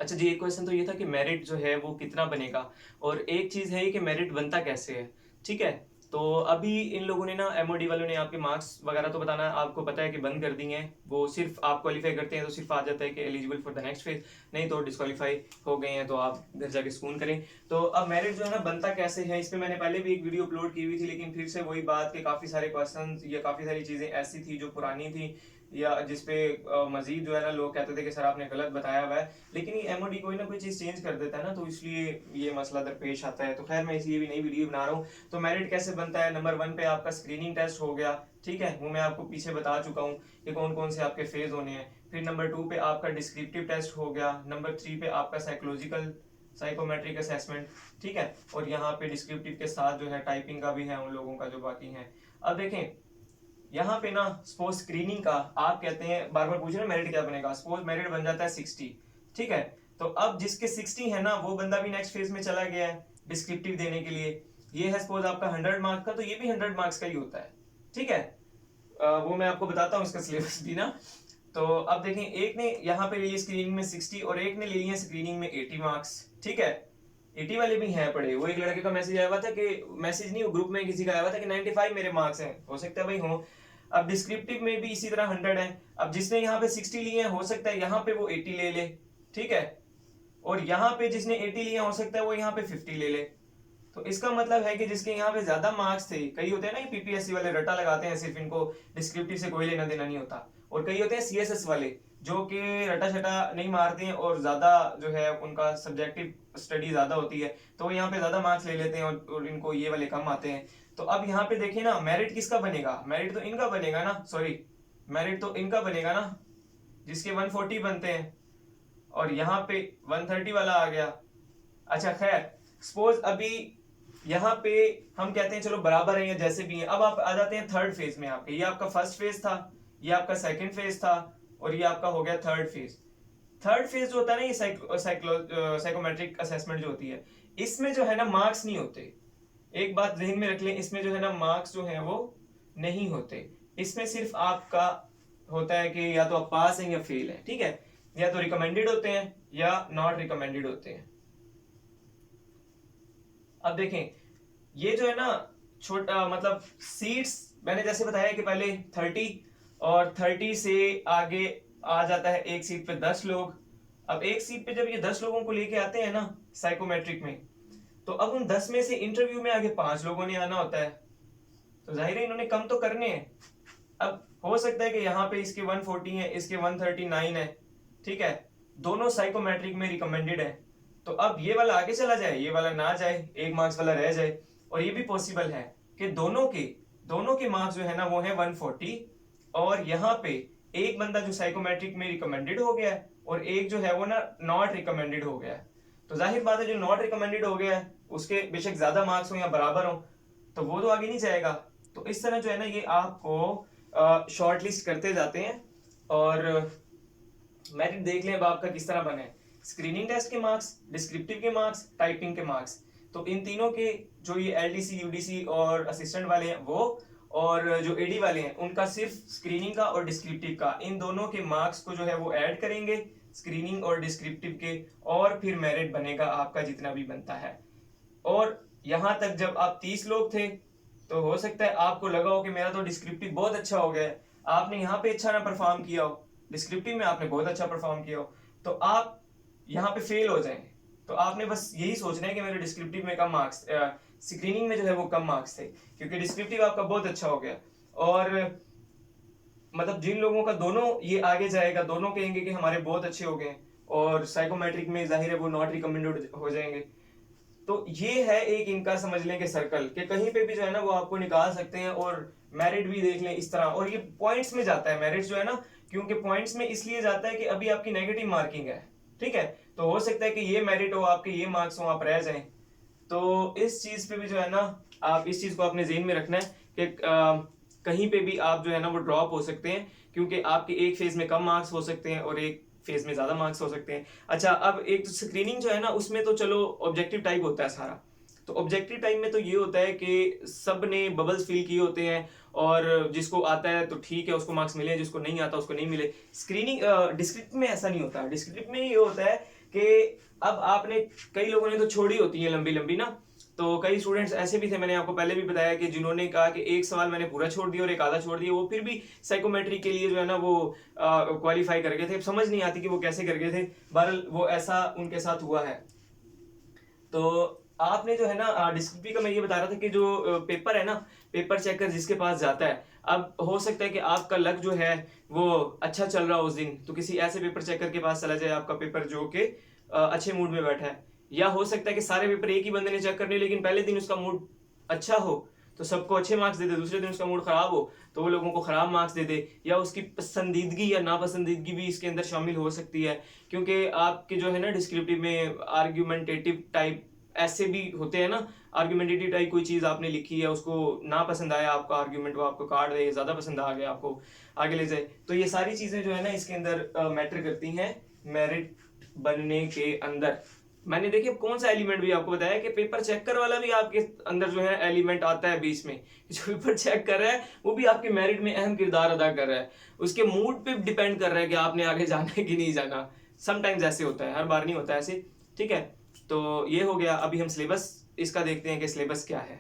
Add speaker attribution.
Speaker 1: अच्छा जी, एक क्वेश्चन तो ये था कि मेरिट जो है वो कितना बनेगा और एक चीज़ है कि मेरिट बनता कैसे है, ठीक है? तो अभी इन लोगों ने ना एमओडी वालों ने आपके मार्क्स वगैरह तो बताना आपको पता है कि बंद कर दिए हैं। वो सिर्फ़ आप क्वालीफाई करते हैं तो सिर्फ़ आ जाता है कि eligible for the next phase, नहीं तो डिस्क्वालीफाई हो गए हैं तो आप घर जाके सुकून करें। तो अब मेरिट जो है ना बनता कैसे है, इस पे मैंने पहले भी एक वीडियो अपलोड की हुई थी, लेकिन फिर से वही बात कि काफ़ी सारे क्वेश्चंस या काफ़ी सारी चीज़ें ऐसी थी जो पुरानी थी या जिसपे मजीद जो है ना लोग कहते थे कि सर आपने गलत बताया हुआ है, लेकिन ये एमओडी कोई ना कोई चीज़ चेंज कर देता है ना, तो इसलिए ये मसला दरपेश आता है। तो खैर मैं इसलिए भी नई वीडियो बना रहा हूँ। तो मेरिट कैसे बनता है, नंबर 1 पे आपका स्क्रीनिंग टेस्ट हो गया, ठीक है, वो मैं आपको पीछे बता चुका हूँ कि कौन कौन से आपके फेज होने हैं। फिर नंबर 2 पे आपका डिस्क्रिप्टिव टेस्ट हो गया, नंबर 3 पे आपका साइकोलॉजिकल साइकोमेट्रिक असेसमेंट, ठीक है, और यहाँ पे डिस्क्रिप्टिव के साथ जो है टाइपिंग का भी है उन लोगों का जो बाकी है। अब देखें यहाँ पे ना सपोज स्क्रीनिंग का आप कहते हैं, बार बार पूछ रहे हैं मेरिट क्या बनेगा, सपोज मेरिट बन जाता है 60, ठीक है। तो अब जिसके 60 है ना वो बंदा भी नेक्स्ट फेज में चला गया है डिस्क्रिप्टिव देने के लिए। ये है सपोज आपका 100 मार्क्स का, तो ये भी 100 मार्क्स का ही होता है, ठीक है। वो मैं आपको बताता हूँ इसका सिलेबस भी ना। तो अब देखें, एक ने यहाँ पे लिए स्क्रीनिंग में 60 और एक ने ले लिए स्क्रीनिंग में 80 मार्क्स, ठीक है। 80 वाले भी हैं पड़े। वो एक लड़के का मैसेज आया हुआ था कि, मैसेज नहीं, वो ग्रुप में किसी का आया हुआ था कि 95 मेरे मार्क्स हैं, हो सकता है भाई हो। अब डिस्क्रिप्टिव में भी इसी तरह 100 है। अब जिसने यहाँ पे 60 लिए हैं हो सकता है यहाँ पे वो 80 ले ले, ठीक है। और यहाँ पे जिसने 80 लिए हो सकता है वो यहाँ पे 50 ले ले। तो इसका मतलब है कि जिसके यहाँ पे ज्यादा मार्क्स थे, कई होते हैं ना पीपीएससी वाले रट्टा लगाते हैं, सिर्फ इनको डिस्क्रिप्टिव से कोई लेना देना नहीं होता, और कई होते हैं सीएसएस वाले जो कि रटा छटा नहीं मारते हैं और ज्यादा जो है उनका सब्जेक्टिव स्टडी ज्यादा होती है, तो वो यहाँ पे ज्यादा मार्क्स ले लेते हैं और इनको ये वाले कम आते हैं। तो अब यहाँ पे देखिए ना, मेरिट किसका बनेगा, मेरिट तो इनका बनेगा ना, सॉरी, मेरिट तो इनका बनेगा ना जिसके 140 बनते हैं, और यहाँ पे 130 वाला आ गया। अच्छा खैर, सपोज अभी यहाँ पे हम कहते हैं चलो बराबर है या जैसे भी है। अब आप आ जाते हैं थर्ड फेज में, आपके ये आपका फर्स्ट फेज था, ये आपका सेकंड फेज था, और ये आपका हो गया थर्ड फेज। थर्ड फेज जो होता है ना, ये साइकोमेट्रिक असेसमेंट जो होती है, इसमें जो है ना मार्क्स नहीं होते। एक बात ध्यान में रख लें, इसमें जो है ना मार्क्स जो है वो नहीं होते। इसमें सिर्फ आपका होता है कि या तो आप पास हैं या फेल हैं, ठीक है, या तो रिकमेंडेड होते हैं या नॉट रिकमेंडेड होते हैं। अब देखें, ये जो है ना छोटा मतलब सीट्स, मैंने जैसे बताया कि पहले 30 और 30 से आगे आ जाता है एक सीट पे 10 लोग। अब एक सीट पे जब ये 10 लोगों को लेके आते हैं ना साइकोमेट्रिक में, तो अब उन 10 में से इंटरव्यू में आगे 5 लोगों ने आना होता है, तो जाहिर है इन्होंने कम तो करने हैं। अब हो सकता है कि यहाँ पे इसके 140 है, इसके 139 है, ठीक है, दोनों साइकोमेट्रिक में रिकमेंडेड है। तो अब ये वाला आगे चला जाए, ये वाला ना जाए, एक मार्क्स वाला रह जाए। और ये भी पॉसिबल है कि दोनों के मार्क्स जो है ना वो है 140, और यहाँ पे एक बंदा जो साइकोमेट्रिक में रिकमेंडेड हो गया है और एक जो है वो ना नॉट रिकमेंडेड हो गया है। तो जाहिर बात है जो नॉट रिकमेंडेड हो गया है उसके बेशक ज्यादा मार्क्स हो या बराबर हो, तो वो तो आगे नहीं जाएगा। तो इस तरह जो है ना ये आपको शॉर्ट लिस्ट करते जाते हैं। और मेरिट देख लें अब आपका किस तरह बने, स्क्रीनिंग टेस्ट के मार्क्स, डिस्क्रिप्टिव के मार्क्स, टाइपिंग के मार्क्स। तो इन तीनों के जो ये एलडीसी यूडीसी और असिस्टेंट वाले हैं वो, और जो एडी वाले हैं उनका सिर्फ स्क्रीनिंग का और डिस्क्रिप्टिव का, इन दोनों के मार्क्स को जो है वो ऐड करेंगे स्क्रीनिंग और डिस्क्रिप्टिव के, और फिर मेरिट बनेगा आपका जितना भी बनता है। और यहां तक जब आप 30 लोग थे तो हो सकता है आपको लगा हो कि मेरा तो डिस्क्रिप्टिव बहुत अच्छा हो गया है, आपने यहाँ पे अच्छा ना परफॉर्म किया हो, डिस्क्रिप्टिव में आपने बहुत अच्छा परफॉर्म किया हो, तो आप यहाँ पे फेल हो जाएंगे। तो आपने बस यही सोचना है कि मेरे डिस्क्रिप्टिव में कम मार्क्स, स्क्रीनिंग में जो है वो कम मार्क्स थे, क्योंकि डिस्क्रिप्टिव आपका बहुत अच्छा हो गया। और मतलब जिन लोगों का दोनों ये आगे जाएगा, दोनों कहेंगे कि हमारे बहुत अच्छे हो गए, और साइकोमेट्रिक में जाहिर है वो नॉट रिकमेंडेड हो जाएंगे। तो ये है एक इनका समझ लें कि सर्कल कि कहीं पे भी जो है ना वो आपको निकाल सकते हैं। और मेरिट भी देख लें इस तरह, और ये पॉइंट्स में जाता है मेरिट जो है ना, क्योंकि पॉइंट्स में इसलिए जाता है कि अभी आपकी नेगेटिव मार्किंग है, ठीक है, तो हो सकता है कि ये मेरिट हो, आपके ये मार्क्स हो, आप रह जाएं। तो इस चीज पे भी जो है ना, आप इस चीज को अपने जेहन में रखना है कि कहीं पे भी आप जो है ना वो ड्रॉप हो सकते हैं, क्योंकि आपके एक फेज में कम मार्क्स हो सकते हैं और एक फेज में ज्यादा मार्क्स हो सकते हैं। अच्छा, अब एक तो स्क्रीनिंग जो है ना उसमें तो चलो ऑब्जेक्टिव टाइप होता है सारा। तो ऑब्जेक्टिव टाइप में तो ये होता है कि सब ने बबल्स फिल किए होते हैं, और जिसको आता है तो ठीक है उसको मार्क्स मिले, जिसको नहीं आता उसको नहीं मिले। स्क्रीनिंग डिस्क्रिप्टिव में ऐसा नहीं होता। डिस्क्रिप्टिव में ये होता है कि अब आपने, कई लोगों ने तो छोड़ी होती है लंबी लंबी ना, तो कई स्टूडेंट्स ऐसे भी थे, मैंने आपको पहले भी बताया कि जिन्होंने कहा कि एक सवाल मैंने पूरा छोड़ दिया और एक आधा छोड़ दिया, वो फिर भी साइकोमेट्री के लिए जो है ना वो क्वालिफाई कर गए थे। समझ नहीं आती कि वो कैसे कर गए थे, बहरहाल वो ऐसा उनके साथ हुआ है। तो आपने जो है ना डिस्क्रिप्टिव का मैं ये बता रहा था कि जो पेपर है ना, पेपर चेकर जिसके पास जाता है, अब हो सकता है कि आपका लक जो है वो अच्छा चल रहा हो उस दिन, तो किसी ऐसे पेपर चेकर के पास चला जाए आपका पेपर जो कि अच्छे मूड में बैठा है। या हो सकता है कि सारे पेपर एक ही बंदे ने चेक करने, लेकिन पहले दिन उसका मूड अच्छा हो तो सबको अच्छे मार्क्स दे दे, दूसरे दिन उसका मूड खराब हो तो वो लोगों को खराब मार्क्स दे दे। या उसकी पसंदीदगी या नापसंदीदगी भी इसके अंदर शामिल हो सकती है, क्योंकि आपके जो है ना डिस्क्रिप्टिव में आर्ग्यूमेंटेटिव टाइप ऐसे भी होते हैं ना, आर्ग्यूमेंटेटिव टाइप कोई चीज आपने लिखी है, उसको ना पसंद आया आपका आर्ग्यूमेंट, वो आपको काट दे, ज्यादा पसंद आ गया आपको आगे ले जाए, तो ये सारी चीजें जो है ना इसके अंदर मैटर करती हैं मेरिट बनने के अंदर। मैंने देखिए कौन सा एलिमेंट भी आपको बताया कि पेपर चेकर वाला भी आपके अंदर जो है एलिमेंट आता है बीच में, जो पेपर चेक कर रहा है वो भी आपके मेरिट में अहम किरदार अदा कर रहा है। उसके मूड पे डिपेंड कर रहा है कि आपने आगे जाना है कि नहीं जाना। समटाइम्स ऐसे होता है, हर बार नहीं होता ऐसे, ठीक है। तो ये हो गया। अभी हम सिलेबस इसका देखते हैं कि सिलेबस क्या है।